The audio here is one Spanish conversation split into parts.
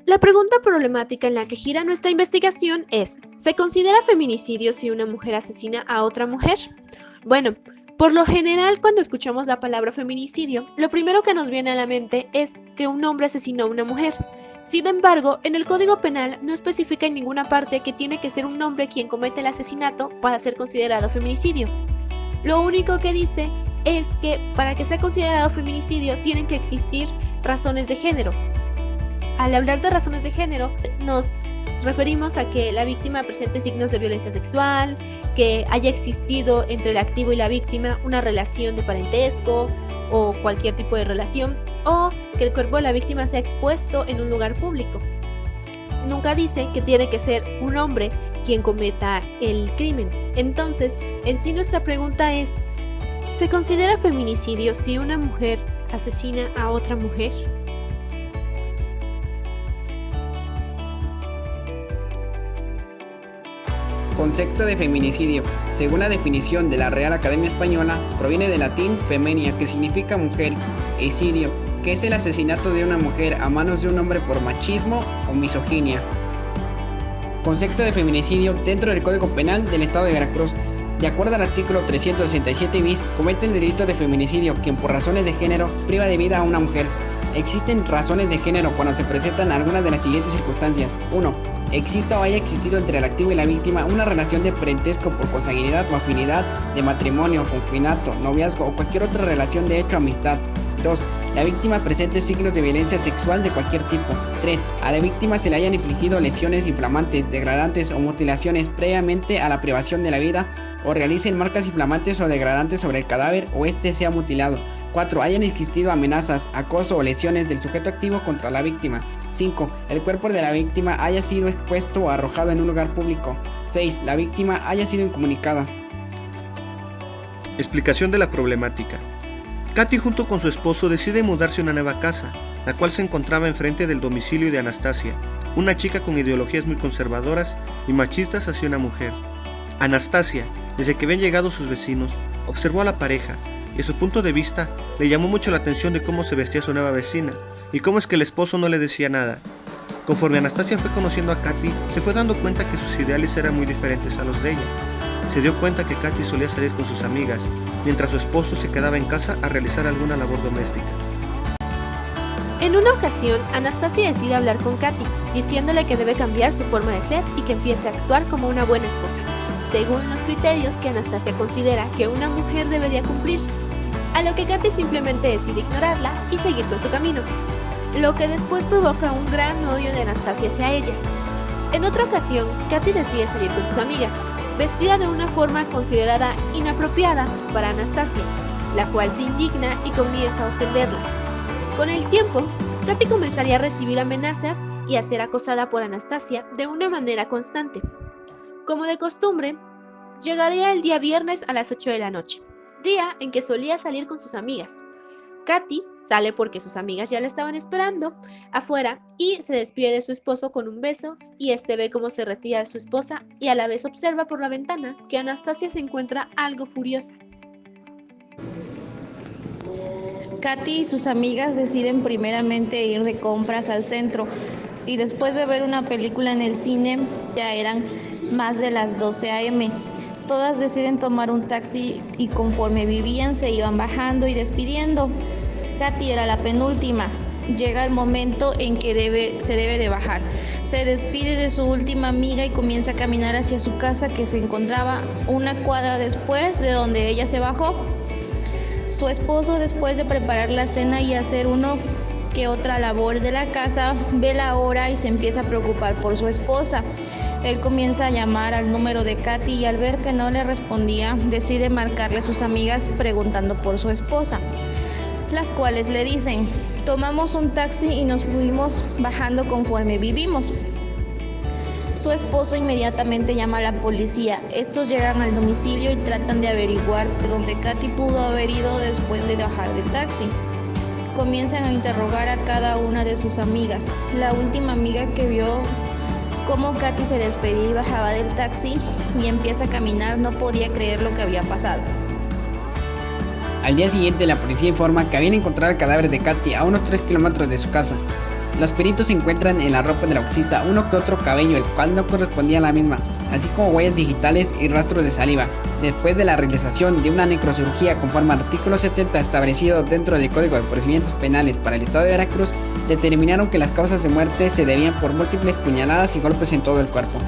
La pregunta problemática en la que gira nuestra investigación es: ¿se considera feminicidio si una mujer asesina a otra mujer? Bueno, por lo general, cuando escuchamos la palabra feminicidio, lo primero que nos viene a la mente es que un hombre asesinó a una mujer. Sin embargo, en el Código Penal no especifica en ninguna parte que tiene que ser un hombre quien comete el asesinato para ser considerado feminicidio. Lo único que dice es que para que sea considerado feminicidio tienen que existir razones de género. Al hablar de razones de género, nos referimos a que la víctima presente signos de violencia sexual, que haya existido entre el activo y la víctima una relación de parentesco o cualquier tipo de relación, o que el cuerpo de la víctima sea expuesto en un lugar público. Nunca dice que tiene que ser un hombre quien cometa el crimen. Entonces, en sí nuestra pregunta es: ¿se considera feminicidio si una mujer asesina a otra mujer? Concepto de feminicidio. Según la definición de la Real Academia Española, proviene del latín femenia, que significa mujer, e isidio, que es el asesinato de una mujer a manos de un hombre por machismo o misoginia. Concepto de feminicidio dentro del Código Penal del Estado de Veracruz. De acuerdo al artículo 367 bis, comete el delito de feminicidio quien por razones de género priva de vida a una mujer. Existen razones de género cuando se presentan algunas de las siguientes circunstancias. 1. Exista o haya existido entre el activo y la víctima una relación de parentesco por consanguinidad o afinidad, de matrimonio, concubinato, noviazgo o cualquier otra relación de hecho o amistad. 2. La víctima presente signos de violencia sexual de cualquier tipo. 3. A la víctima se le hayan infligido lesiones inflamantes, degradantes o mutilaciones previamente a la privación de la vida, o realicen marcas inflamantes o degradantes sobre el cadáver o este sea mutilado. 4. Hayan existido amenazas, acoso o lesiones del sujeto activo contra la víctima. 5. El cuerpo de la víctima haya sido expuesto o arrojado en un lugar público. 6. La víctima haya sido incomunicada. Explicación de la problemática. Katy junto con su esposo decide mudarse a una nueva casa, la cual se encontraba enfrente del domicilio de Anastasia, una chica con ideologías muy conservadoras y machistas hacia una mujer. Anastasia, desde que habían llegado sus vecinos, observó a la pareja y a su punto de vista le llamó mucho la atención de cómo se vestía su nueva vecina y cómo es que el esposo no le decía nada. Conforme Anastasia fue conociendo a Katy, se fue dando cuenta que sus ideales eran muy diferentes a los de ella. Se dio cuenta que Katy solía salir con sus amigas, mientras su esposo se quedaba en casa a realizar alguna labor doméstica. En una ocasión, Anastasia decide hablar con Katy, diciéndole que debe cambiar su forma de ser y que empiece a actuar como una buena esposa, según los criterios que Anastasia considera que una mujer debería cumplir, a lo que Katy simplemente decide ignorarla y seguir con su camino, lo que después provoca un gran odio de Anastasia hacia ella. En otra ocasión, Katy decide salir con sus amigas, vestida de una forma considerada inapropiada para Anastasia, la cual se indigna y comienza a ofenderla. Con el tiempo, Katy comenzaría a recibir amenazas y a ser acosada por Anastasia de una manera constante. Como de costumbre, llegaría el día viernes a las 8 de la noche, día en que solía salir con sus amigas. Katy sale porque sus amigas ya la estaban esperando afuera y se despide de su esposo con un beso, y este ve cómo se retira de su esposa y a la vez observa por la ventana que Anastasia se encuentra algo furiosa. Katy y sus amigas deciden primeramente ir de compras al centro y después de ver una película en el cine, ya eran más de las 12 a.m. Todas deciden tomar un taxi y conforme vivían se iban bajando y despidiendo. Katy era la penúltima. Llega el momento en que se debe de bajar. Se despide de su última amiga y comienza a caminar hacia su casa, que se encontraba una cuadra después de donde ella se bajó. Su esposo, después de preparar la cena y hacer uno que otra labor de la casa, ve la hora y se empieza a preocupar por su esposa. Él comienza a llamar al número de Katy y al ver que no le respondía, decide marcarle a sus amigas preguntando por su esposa, las cuales le dicen: tomamos un taxi y nos fuimos bajando conforme vivimos. Su esposo inmediatamente llama a la policía. Estos llegan al domicilio y tratan de averiguar de dónde Katy pudo haber ido después de bajar del taxi. Comienzan a interrogar a cada una de sus amigas. La última amiga que vio cómo Katy se despedía y bajaba del taxi y empieza a caminar no podía creer lo que había pasado. Al día siguiente, la policía informa que habían encontrado el cadáver de Katy a unos 3 kilómetros de su casa. Los peritos encuentran en la ropa de la occiso uno que otro cabello, el cual no correspondía a la misma, así como huellas digitales y rastros de saliva. Después de la realización de una necrocirugía conforme al artículo 70 establecido dentro del Código de Procedimientos Penales para el Estado de Veracruz, determinaron que las causas de muerte se debían por múltiples puñaladas y golpes en todo el cuerpo.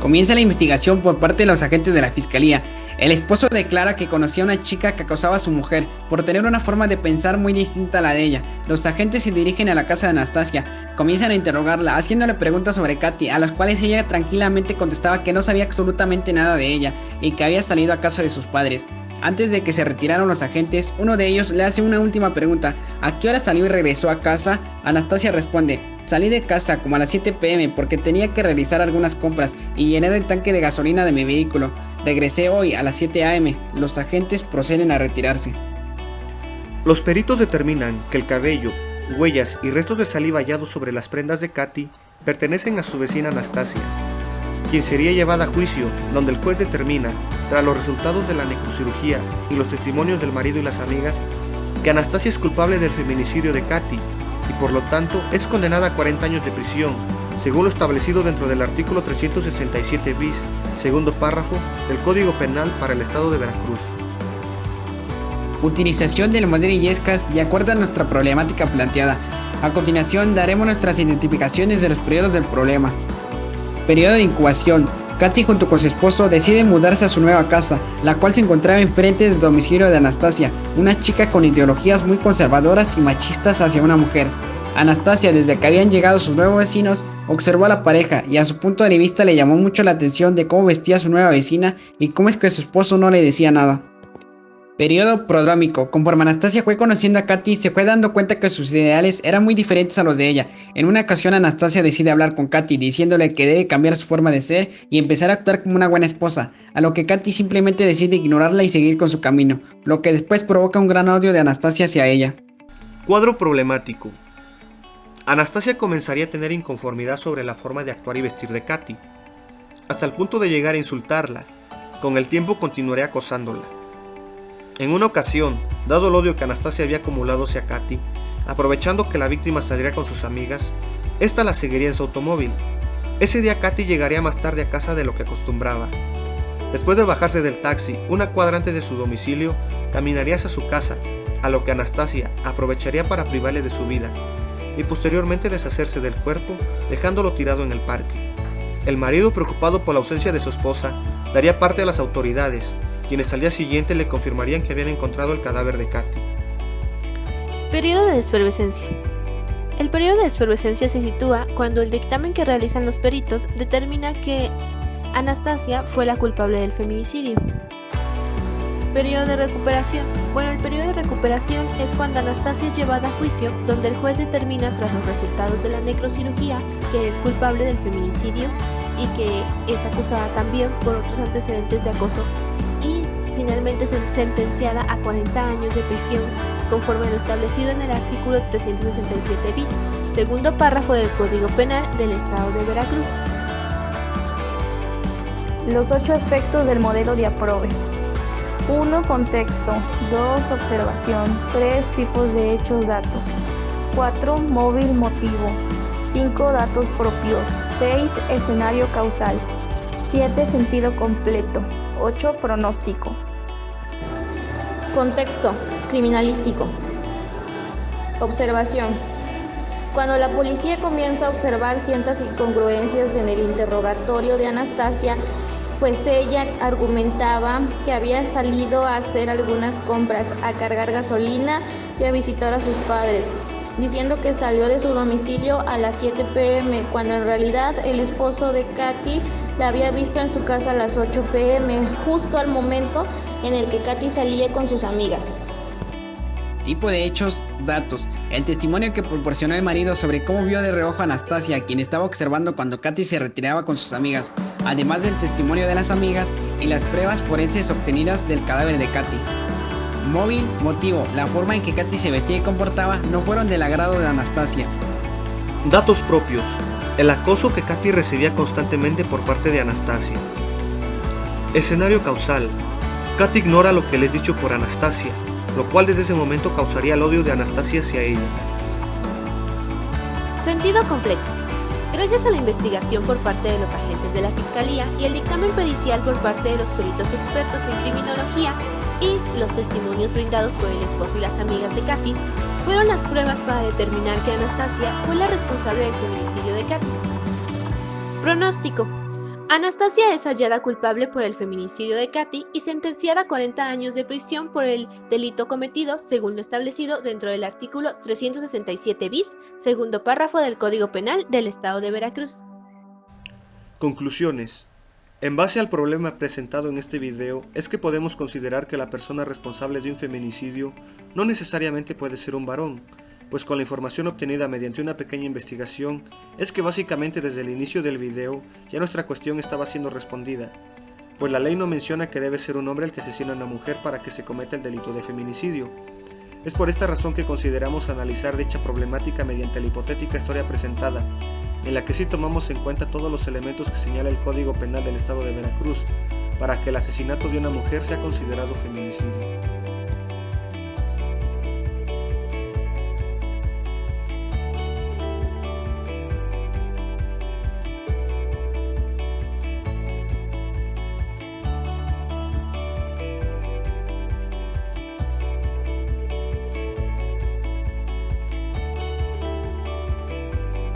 Comienza la investigación por parte de los agentes de la Fiscalía. El esposo declara que conocía a una chica que acosaba a su mujer por tener una forma de pensar muy distinta a la de ella. Los agentes se dirigen a la casa de Anastasia, comienzan a interrogarla, haciéndole preguntas sobre Katy, a las cuales ella tranquilamente contestaba que no sabía absolutamente nada de ella y que había salido a casa de sus padres. Antes de que se retiraran los agentes, uno de ellos le hace una última pregunta: ¿a qué hora salió y regresó a casa? Anastasia responde: salí de casa como a las 7 p.m. porque tenía que realizar algunas compras y llenar el tanque de gasolina de mi vehículo. Regresé hoy a las 7 a.m. Los agentes proceden a retirarse. Los peritos determinan que el cabello, huellas y restos de saliva hallados sobre las prendas de Katy pertenecen a su vecina Anastasia, quien sería llevada a juicio, donde el juez determina, tras los resultados de la necrocirugía y los testimonios del marido y las amigas, que Anastasia es culpable del feminicidio de Katy y por lo tanto es condenada a 40 años de prisión, según lo establecido dentro del artículo 367 bis, segundo párrafo, del Código Penal para el Estado de Veracruz. Utilización del modelo Illescas de acuerdo a nuestra problemática planteada. A continuación daremos nuestras identificaciones de los periodos del problema. Periodo de incubación. Katy junto con su esposo deciden mudarse a su nueva casa, la cual se encontraba enfrente del domicilio de Anastasia, una chica con ideologías muy conservadoras y machistas hacia una mujer. Anastasia, desde que habían llegado sus nuevos vecinos, observó a la pareja y a su punto de vista le llamó mucho la atención de cómo vestía su nueva vecina y cómo es que su esposo no le decía nada. Periodo prodrómico. Conforme Anastasia fue conociendo a Katy, se fue dando cuenta que sus ideales eran muy diferentes a los de ella. En una ocasión Anastasia decide hablar con Katy, diciéndole que debe cambiar su forma de ser y empezar a actuar como una buena esposa, a lo que Katy simplemente decide ignorarla y seguir con su camino, lo que después provoca un gran odio de Anastasia hacia ella. Cuadro problemático. Anastasia comenzaría a tener inconformidad sobre la forma de actuar y vestir de Katy, hasta el punto de llegar a insultarla. Con el tiempo continuaría acosándola. En una ocasión, dado el odio que Anastasia había acumulado hacia Katy, aprovechando que la víctima saldría con sus amigas, esta la seguiría en su automóvil. Ese día Katy llegaría más tarde a casa de lo que acostumbraba. Después de bajarse del taxi, una cuadra antes de su domicilio, caminaría hacia su casa, a lo que Anastasia aprovecharía para privarle de su vida y posteriormente deshacerse del cuerpo, dejándolo tirado en el parque. El marido, preocupado por la ausencia de su esposa, daría parte a las autoridades, quienes al día siguiente le confirmarían que habían encontrado el cadáver de Katy. Periodo de efervescencia. El periodo de efervescencia se sitúa cuando el dictamen que realizan los peritos determina que Anastasia fue la culpable del feminicidio. Periodo de recuperación. Bueno, el periodo de recuperación es cuando Anastasia es llevada a juicio, donde el juez determina tras los resultados de la necrocirugía que es culpable del feminicidio y que es acusada también por otros antecedentes de acoso y finalmente sentenciada a 40 años de prisión conforme a lo establecido en el artículo 367 bis, segundo párrafo del Código Penal del Estado de Veracruz. Los 8 aspectos del modelo de Aprobe. 1. Contexto. 2. Observación. 3. Tipos de hechos, datos. 4. Móvil, motivo. 5. Datos propios. 6. Escenario causal. 7. Sentido completo. 8. Pronóstico. Contexto. Criminalístico. Observación. Cuando la policía comienza a observar ciertas incongruencias en el interrogatorio de Anastasia, pues ella argumentaba que había salido a hacer algunas compras, a cargar gasolina y a visitar a sus padres, diciendo que salió de su domicilio a las 7 p.m., cuando en realidad el esposo de Katy la había visto en su casa a las 8 p.m., justo al momento en el que Katy salía con sus amigas. Tipo de hechos, datos. El testimonio que proporcionó el marido sobre cómo vio de reojo a Anastasia, quien estaba observando cuando Katy se retiraba con sus amigas, además del testimonio de las amigas y las pruebas forenses obtenidas del cadáver de Katy. Móvil, motivo, la forma en que Katy se vestía y comportaba no fueron del agrado de Anastasia. Datos propios. El acoso que Katy recibía constantemente por parte de Anastasia. Escenario causal. Katy ignora lo que le es dicho por Anastasia, lo cual desde ese momento causaría el odio de Anastasia hacia ella. Sentido completo. Gracias a la investigación por parte de los agentes de la Fiscalía y el dictamen pericial por parte de los peritos expertos en criminología y los testimonios brindados por el esposo y las amigas de Katy, fueron las pruebas para determinar que Anastasia fue la responsable del feminicidio de Katy. Pronóstico. Anastasia es hallada culpable por el feminicidio de Katy y sentenciada a 40 años de prisión por el delito cometido, según lo establecido dentro del artículo 367 bis, segundo párrafo del Código Penal del Estado de Veracruz. Conclusiones. En base al problema presentado en este video, es que podemos considerar que la persona responsable de un feminicidio no necesariamente puede ser un varón, pues con la información obtenida mediante una pequeña investigación, es que básicamente desde el inicio del video ya nuestra cuestión estaba siendo respondida, pues la ley no menciona que debe ser un hombre el que asesina a una mujer para que se cometa el delito de feminicidio. Es por esta razón que consideramos analizar dicha problemática mediante la hipotética historia presentada, en la que sí tomamos en cuenta todos los elementos que señala el Código Penal del Estado de Veracruz, para que el asesinato de una mujer sea considerado feminicidio.